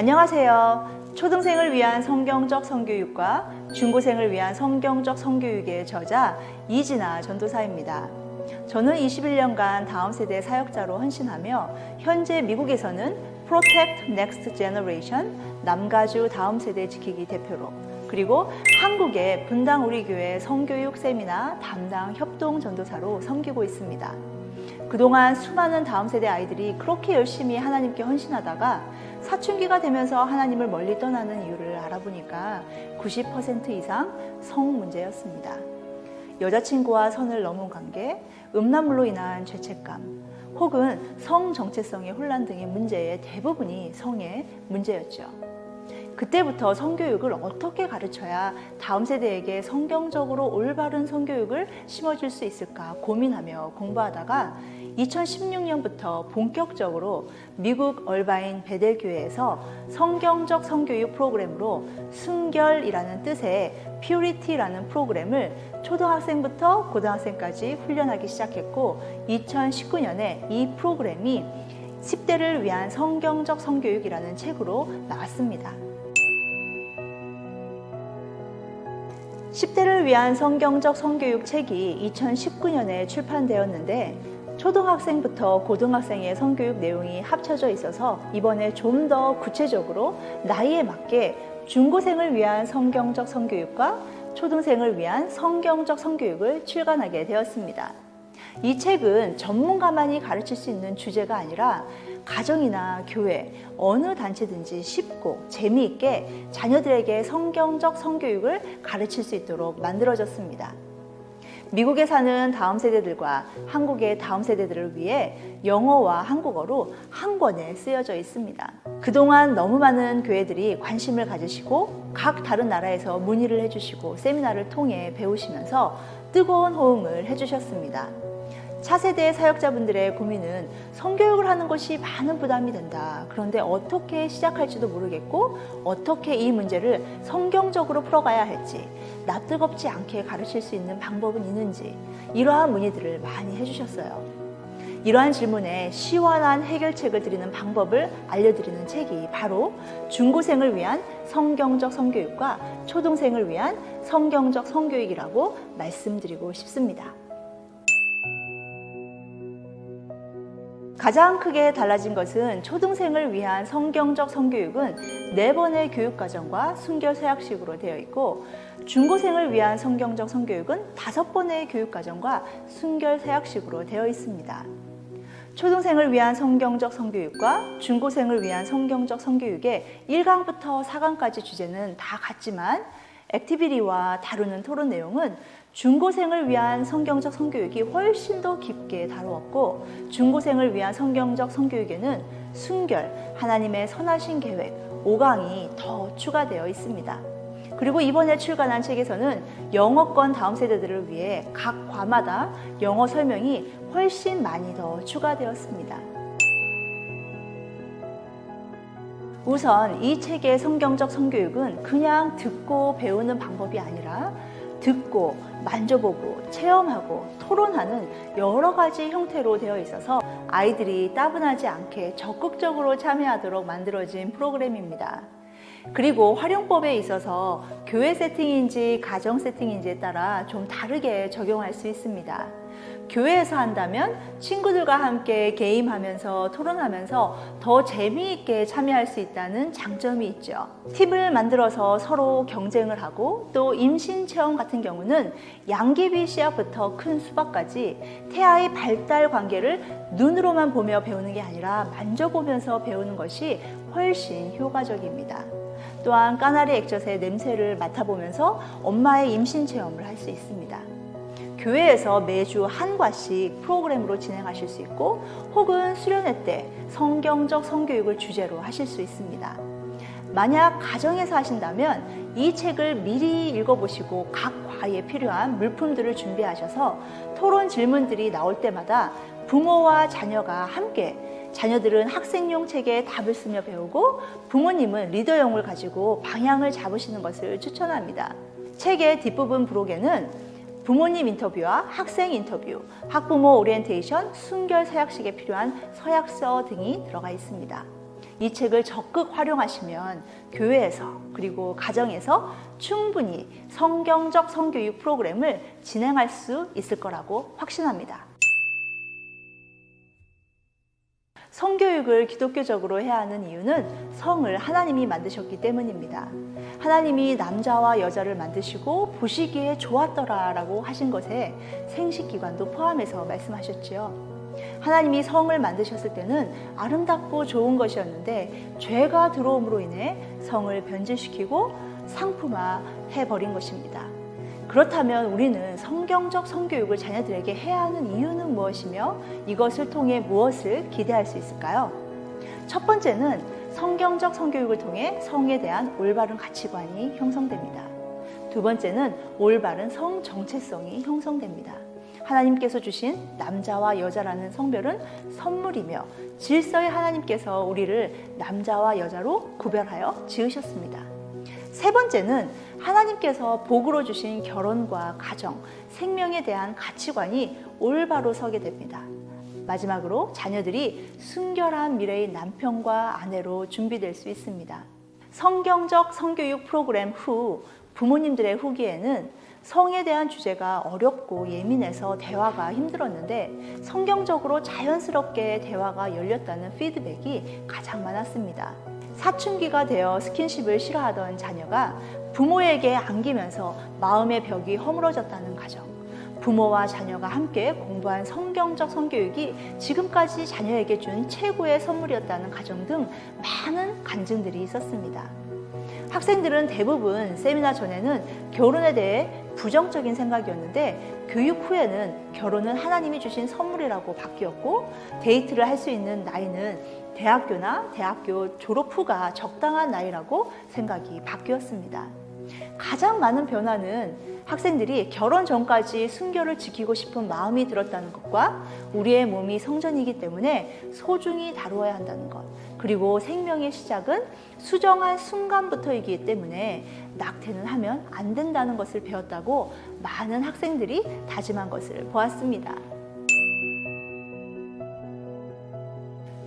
안녕하세요. 초등생을 위한 성경적 성교육과 중고생을 위한 성경적 성교육의 저자 이진아 전도사입니다. 저는 21년간 다음 세대 사역자로 헌신하며 현재 미국에서는 Protect Next Generation 남가주 다음 세대 지키기 대표로, 그리고 한국의 분당 우리 교회 성교육 세미나 담당 협동 전도사로 섬기고 있습니다. 그동안 수많은 다음 세대 아이들이 그렇게 열심히 하나님께 헌신하다가 사춘기가 되면서 하나님을 멀리 떠나는 이유를 알아보니까 90% 이상 성 문제였습니다. 여자친구와 선을 넘은 관계, 음란물로 인한 죄책감, 혹은 성 정체성의 혼란 등의 문제의 대부분이 성의 문제였죠. 그때부터 성교육을 어떻게 가르쳐야 다음 세대에게 성경적으로 올바른 성교육을 심어줄 수 있을까 고민하며 공부하다가 2016년부터 본격적으로 미국 얼바인 베델교회에서 성경적 성교육 프로그램으로 순결이라는 뜻의 퓨리티라는 프로그램을 초등학생부터 고등학생까지 훈련하기 시작했고, 2019년에 이 프로그램이 10대를 위한 성경적 성교육이라는 책으로 나왔습니다. 10대를 위한 성경적 성교육 책이 2019년에 출판되었는데 초등학생부터 고등학생의 성교육 내용이 합쳐져 있어서 이번에 좀 더 구체적으로 나이에 맞게 중고생을 위한 성경적 성교육과 초등생을 위한 성경적 성교육을 출간하게 되었습니다. 이 책은 전문가만이 가르칠 수 있는 주제가 아니라 가정이나 교회, 어느 단체든지 쉽고 재미있게 자녀들에게 성경적 성교육을 가르칠 수 있도록 만들어졌습니다. 미국에 사는 다음 세대들과 한국의 다음 세대들을 위해 영어와 한국어로 한 권에 쓰여져 있습니다. 그동안 너무 많은 교회들이 관심을 가지시고 각 다른 나라에서 문의를 해주시고 세미나를 통해 배우시면서 뜨거운 호응을 해주셨습니다. 차세대 사역자분들의 고민은 성교육을 하는 것이 많은 부담이 된다. 그런데 어떻게 시작할지도 모르겠고 어떻게 이 문제를 성경적으로 풀어가야 할지, 나 뜨겁지 않게 가르칠 수 있는 방법은 있는지, 이러한 문의들을 많이 해주셨어요. 이러한 질문에 시원한 해결책을 드리는 방법을 알려드리는 책이 바로 중고생을 위한 성경적 성교육과 초등생을 위한 성경적 성교육이라고 말씀드리고 싶습니다. 가장 크게 달라진 것은 초등생을 위한 성경적 성교육은 4번의 교육과정과 순결서약식으로 되어 있고, 중고생을 위한 성경적 성교육은 5번의 교육과정과 순결서약식으로 되어 있습니다. 초등생을 위한 성경적 성교육과 중고생을 위한 성경적 성교육의 1강부터 4강까지 주제는 다 같지만 액티비티와 다루는 토론 내용은 중고생을 위한 성경적 성교육이 훨씬 더 깊게 다루었고, 중고생을 위한 성경적 성교육에는 순결, 하나님의 선하신 계획 5강이 더 추가되어 있습니다. 그리고 이번에 출간한 책에서는 영어권 다음 세대들을 위해 각 과마다 영어 설명이 훨씬 많이 더 추가되었습니다. 우선 이 책의 성경적 성교육은 그냥 듣고 배우는 방법이 아니라 듣고 만져보고 체험하고 토론하는 여러 가지 형태로 되어 있어서 아이들이 따분하지 않게 적극적으로 참여하도록 만들어진 프로그램입니다. 그리고 활용법에 있어서 교회 세팅인지 가정 세팅인지에 따라 좀 다르게 적용할 수 있습니다. 교회에서 한다면 친구들과 함께 게임하면서 토론하면서 더 재미있게 참여할 수 있다는 장점이 있죠. 팀을 만들어서 서로 경쟁을 하고, 또 임신 체험 같은 경우는 양귀비 씨앗부터 큰 수박까지 태아의 발달 관계를 눈으로만 보며 배우는 게 아니라 만져보면서 배우는 것이 훨씬 효과적입니다. 또한 까나리 액젓의 냄새를 맡아보면서 엄마의 임신 체험을 할 수 있습니다. 교회에서 매주 한 과씩 프로그램으로 진행하실 수 있고, 혹은 수련회 때 성경적 성교육을 주제로 하실 수 있습니다. 만약 가정에서 하신다면 이 책을 미리 읽어보시고 각 과에 필요한 물품들을 준비하셔서 토론 질문들이 나올 때마다 부모와 자녀가 함께, 자녀들은 학생용 책에 답을 쓰며 배우고 부모님은 리더용을 가지고 방향을 잡으시는 것을 추천합니다. 책의 뒷부분 부록에는 부모님 인터뷰와 학생 인터뷰, 학부모 오리엔테이션, 순결 서약식에 필요한 서약서 등이 들어가 있습니다. 이 책을 적극 활용하시면 교회에서 그리고 가정에서 충분히 성경적 성교육 프로그램을 진행할 수 있을 거라고 확신합니다. 성교육을 기독교적으로 해야 하는 이유는 성을 하나님이 만드셨기 때문입니다. 하나님이 남자와 여자를 만드시고 보시기에 좋았더라라고 하신 것에 생식기관도 포함해서 말씀하셨지요. 하나님이 성을 만드셨을 때는 아름답고 좋은 것이었는데 죄가 들어옴으로 인해 성을 변질시키고 상품화해버린 것입니다. 그렇다면 우리는 성경적 성교육을 자녀들에게 해야 하는 이유는 무엇이며 이것을 통해 무엇을 기대할 수 있을까요? 첫 번째는 성경적 성교육을 통해 성에 대한 올바른 가치관이 형성됩니다. 두 번째는 올바른 성 정체성이 형성됩니다. 하나님께서 주신 남자와 여자라는 성별은 선물이며 질서의 하나님께서 우리를 남자와 여자로 구별하여 지으셨습니다. 세 번째는 하나님께서 복으로 주신 결혼과 가정, 생명에 대한 가치관이 올바로 서게 됩니다. 마지막으로 자녀들이 순결한 미래의 남편과 아내로 준비될 수 있습니다. 성경적 성교육 프로그램 후 부모님들의 후기에는 성에 대한 주제가 어렵고 예민해서 대화가 힘들었는데 성경적으로 자연스럽게 대화가 열렸다는 피드백이 가장 많았습니다. 사춘기가 되어 스킨십을 싫어하던 자녀가 부모에게 안기면서 마음의 벽이 허물어졌다는 가정, 부모와 자녀가 함께 공부한 성경적 성교육이 지금까지 자녀에게 준 최고의 선물이었다는 가정 등 많은 간증들이 있었습니다. 학생들은 대부분 세미나 전에는 결혼에 대해 부정적인 생각이었는데 교육 후에는 결혼은 하나님이 주신 선물이라고 바뀌었고 데이트를 할 수 있는 나이는 대학교나 대학교 졸업 후가 적당한 나이라고 생각이 바뀌었습니다. 가장 많은 변화는 학생들이 결혼 전까지 순결을 지키고 싶은 마음이 들었다는 것과 우리의 몸이 성전이기 때문에 소중히 다루어야 한다는 것, 그리고 생명의 시작은 수정한 순간부터이기 때문에 낙태는 하면 안 된다는 것을 배웠다고 많은 학생들이 다짐한 것을 보았습니다.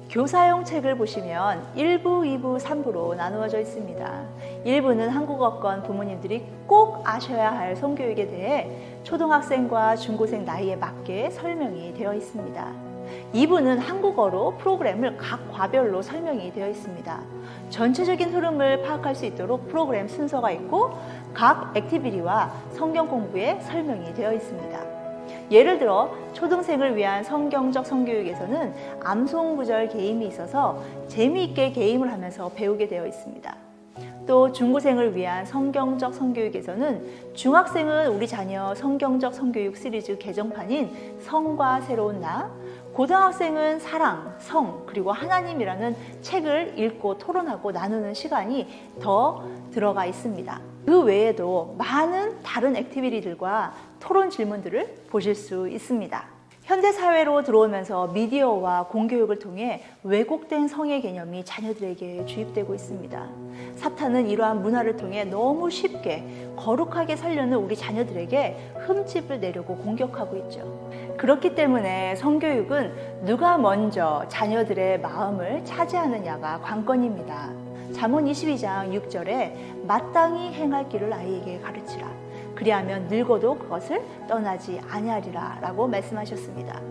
교사용 책을 보시면 1부, 2부, 3부로 나누어져 있습니다. 1부는 한국어권 부모님들이 꼭 아셔야 할 성교육에 대해 초등학생과 중고생 나이에 맞게 설명이 되어 있습니다. 2부는 한국어로 프로그램을 각 과별로 설명이 되어 있습니다. 전체적인 흐름을 파악할 수 있도록 프로그램 순서가 있고 각 액티비티와 성경 공부에 설명이 되어 있습니다. 예를 들어 초등생을 위한 성경적 성교육에서는 암송구절 게임이 있어서 재미있게 게임을 하면서 배우게 되어 있습니다. 또 중고생을 위한 성경적 성교육에서는 중학생은 우리 자녀 성경적 성교육 시리즈 개정판인 성과 새로운 나, 고등학생은 사랑, 성, 그리고 하나님이라는 책을 읽고 토론하고 나누는 시간이 더 들어가 있습니다. 그 외에도 많은 다른 액티비티들과 토론 질문들을 보실 수 있습니다. 현대사회로 들어오면서 미디어와 공교육을 통해 왜곡된 성의 개념이 자녀들에게 주입되고 있습니다. 사탄은 이러한 문화를 통해 너무 쉽게 거룩하게 살려는 우리 자녀들에게 흠집을 내려고 공격하고 있죠. 그렇기 때문에 성교육은 누가 먼저 자녀들의 마음을 차지하느냐가 관건입니다. 잠언 22장 6절에 마땅히 행할 길을 아이에게 가르치라. 그리하면 늙어도 그것을 떠나지 아니하리라 라고 말씀하셨습니다.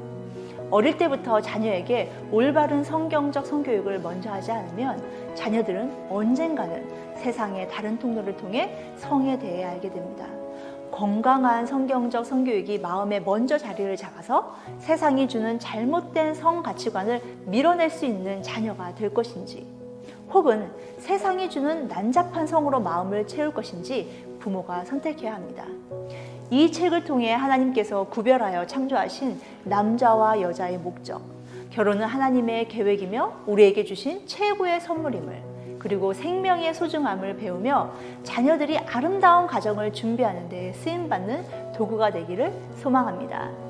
어릴 때부터 자녀에게 올바른 성경적 성교육을 먼저 하지 않으면 자녀들은 언젠가는 세상의 다른 통로를 통해 성에 대해 알게 됩니다. 건강한 성경적 성교육이 마음에 먼저 자리를 잡아서 세상이 주는 잘못된 성 가치관을 밀어낼 수 있는 자녀가 될 것인지, 혹은 세상이 주는 난잡한 성으로 마음을 채울 것인지 부모가 선택해야 합니다. 이 책을 통해 하나님께서 구별하여 창조하신 남자와 여자의 목적, 결혼은 하나님의 계획이며 우리에게 주신 최고의 선물임을, 그리고 생명의 소중함을 배우며 자녀들이 아름다운 가정을 준비하는 데 쓰임받는 도구가 되기를 소망합니다.